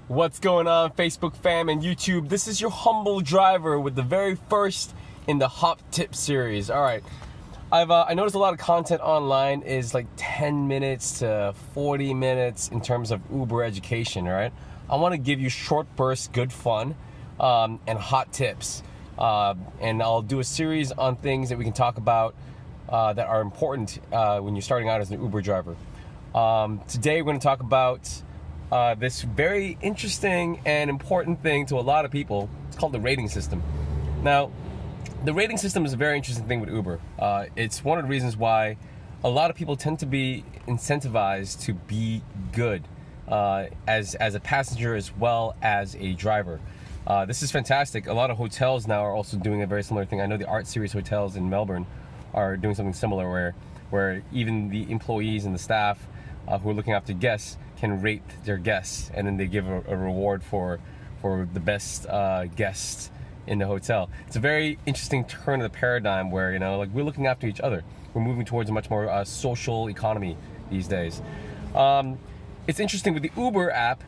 What's going on, Facebook fam and YouTube? This is your humble driver with the very first in the Hop Tip series. All right, I noticed a lot of content online is like 10 minutes to 40 minutes in terms of Uber education. All right, I want to give you short bursts, good fun, and hot tips. And I'll do a series on things that we can talk about that are important when you're starting out as an Uber driver. Today we're going to talk about this very interesting and important thing to a lot of people. It's called the rating system. Now, the rating system is a very interesting thing with Uber. It's one of the reasons why a lot of people tend to be incentivized to be good as a passenger as well as a driver. This is fantastic. A lot of hotels now are also doing a very similar thing. I know the Art Series hotels in Melbourne are doing something similar where even the employees and the staff who are looking after guests can rate their guests, and then they give a reward for the best guests in the hotel. It's a very interesting turn of the paradigm where, you know, like, we're looking after each other. We're moving towards a much more social economy these days. It's interesting with the Uber app,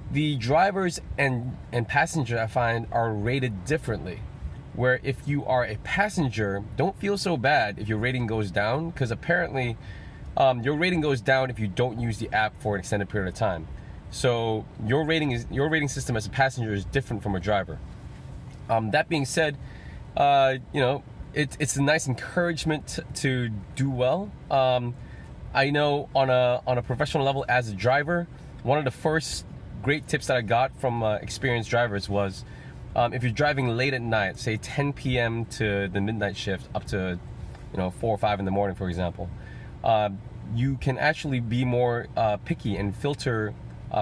the drivers and passengers, I find, are rated differently. Where if you are a passenger, don't feel so bad if your rating goes down, because apparently your rating goes down if you don't use the app for an extended period of time. So your rating system as a passenger is different from a driver. That being said, you know, it's a nice encouragement to do well. I know on a professional level as a driver, one of the first great tips that I got from experienced drivers was, if you're driving late at night, say 10 p.m. to the midnight shift up to, 4 or 5 in the morning, for example, you can actually be more picky and filter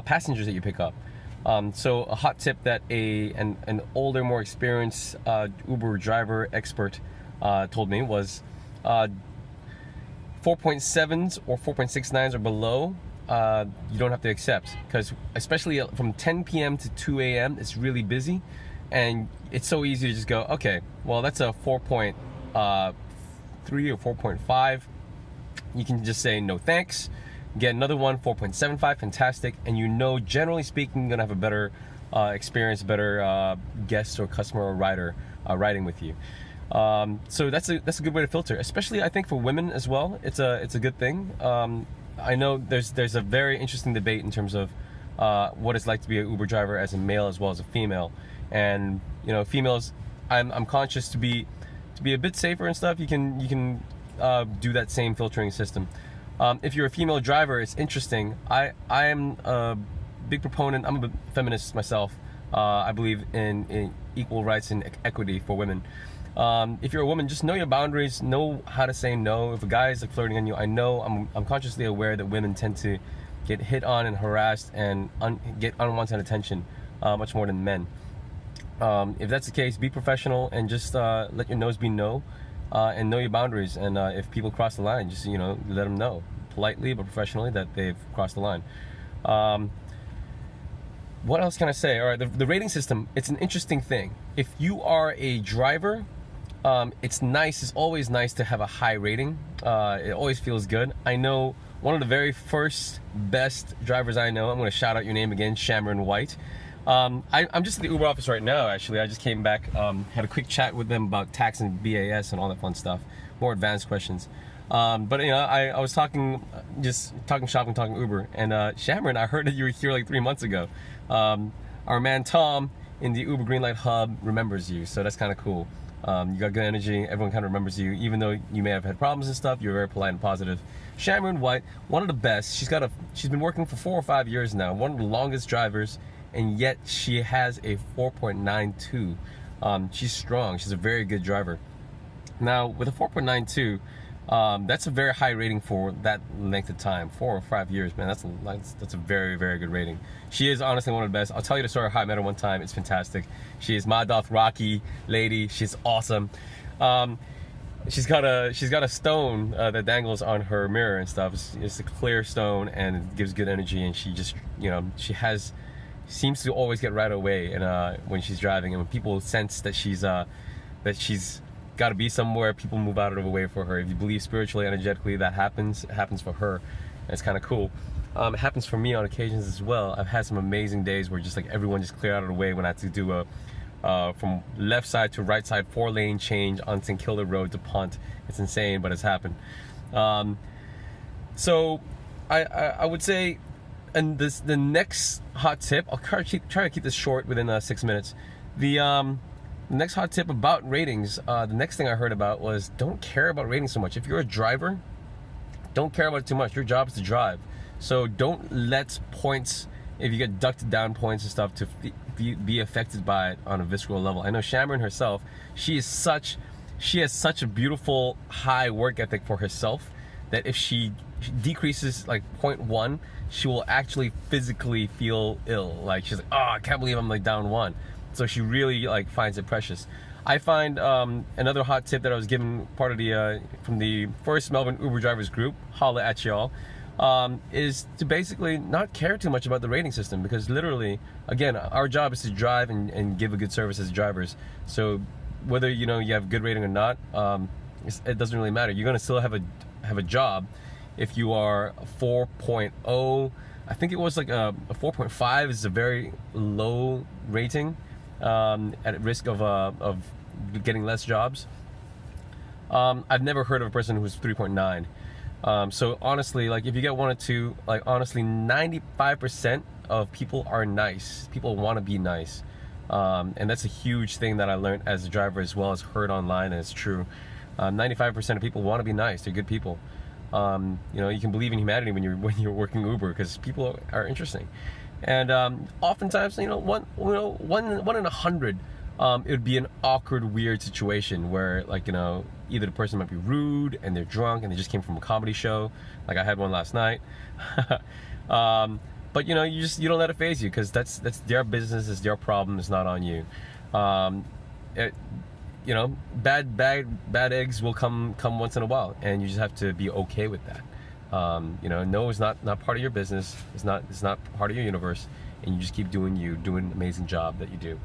passengers that you pick up. So a hot tip that an older, more experienced Uber driver expert told me was 4.7s or 4.69s or below, you don't have to accept, because especially from 10 p.m. to 2 a.m. it's really busy, and it's so easy to just go, okay, well, that's a 4.3 or 4.5. You can just say no thanks, get another one, 4.75, fantastic, and generally speaking, you're gonna have a better experience, better guest or customer or rider riding with you. So that's a good way to filter, especially I think for women as well. It's a good thing. I know there's a very interesting debate in terms of what it's like to be an Uber driver as a male as well as a female, and females, I'm conscious to be a bit safer and stuff. You can do that same filtering system. If you're a female driver, it's interesting. I am a big proponent. I'm a feminist myself. I believe in equal rights and equity for women. If you're a woman, just know your boundaries, know how to say no. If a guy is flirting on you, I'm consciously aware that women tend to get hit on and harassed and get unwanted attention much more than men. If that's the case, be professional and just let your no's be no, and know your boundaries. And if people cross the line, just let them know politely but professionally that they've crossed the line. What else can I say? All right, the rating system, it's an interesting thing. If you are a driver, it's always nice to have a high rating. It always feels good. I know one of the very first best drivers I know, I'm going to shout out your name again, Shamron White. I'm just at the Uber office right now, actually. I just came back, had a quick chat with them about tax and BAS and all that fun stuff, more advanced questions. But I was talking shopping, talking Uber, and Shamron, I heard that you were here like 3 months ago. Our man Tom in the Uber Greenlight Hub remembers you, so that's kind of cool. You got good energy. Everyone kind of remembers you, even though you may have had problems and stuff. You're very polite and positive. Shamron White, one of the best. She's been working for 4 or 5 years now. One of the longest drivers, and yet she has a 4.92. She's strong. She's a very good driver. Now with a 4.92, that's a very high rating for that length of time. 4 or 5 years, man. That's a very, very good rating. She is honestly one of the best. I'll tell you the story of how I met her one time. It's fantastic. She is my Dothraki lady. She's awesome. She's got a stone that dangles on her mirror and stuff. It's a clear stone and it gives good energy. And she just, seems to always get right away. And when she's driving, and when people sense that she's got to be somewhere, people move out of the way for her. If you believe spiritually, energetically, that happens. It happens for her. And it's kind of cool. It happens for me on occasions as well. I've had some amazing days where just like everyone just cleared out of the way when I had to do a from left side to right side 4-lane change on St. Kilda Road to Punt. It's insane, but it's happened. So I would say, and the next hot tip, I'll try to keep this short within 6 minutes. The next hot tip about ratings, the next thing I heard about was don't care about ratings so much. If you're a driver, don't care about it too much. Your job is to drive. So don't let points, if you get ducked down points and stuff, to be affected by it on a visceral level. I know Shamron herself, she has such a beautiful high work ethic for herself that if she decreases like 0.1, she will actually physically feel ill. Like she's like, oh, I can't believe I'm like down 1. So she really like finds it precious. I find another hot tip that I was given part of the from the first Melbourne Uber drivers group, holla at y'all, is to basically not care too much about the rating system, because literally, again, our job is to drive and give a good service as drivers. So whether you have good rating or not, it doesn't really matter. You're gonna still have a job if you are 4.0. I think it was like a 4.5 is a very low rating, at risk of getting less jobs. I've never heard of a person who's 3.9. So honestly, like if you get 1 or 2, like honestly, 95% of people are nice. People want to be nice, and that's a huge thing that I learned as a driver, as well as heard online, and it's true. 95% of people want to be nice. They're good people. You can believe in humanity when you're working Uber, because people are interesting. And oftentimes, one in 100, it would be an awkward, weird situation where, like, either the person might be rude and they're drunk and they just came from a comedy show, like I had one last night. But you don't let it faze you, because that's their business, it's their problem, it's not on you. Bad eggs will come once in a while, and you just have to be okay with that. No is not part of your business. It's not part of your universe, and you just keep doing an amazing job that you do.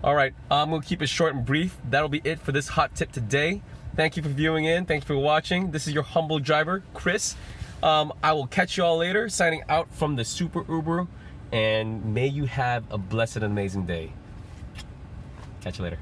All right, I'm gonna keep it short and brief. That'll be it for this hot tip today. Thank you for viewing in. Thank you for watching. This is your humble driver, Chris. I will catch you all later. Signing out from the Super Uber, and may you have a blessed and amazing day. Catch you later.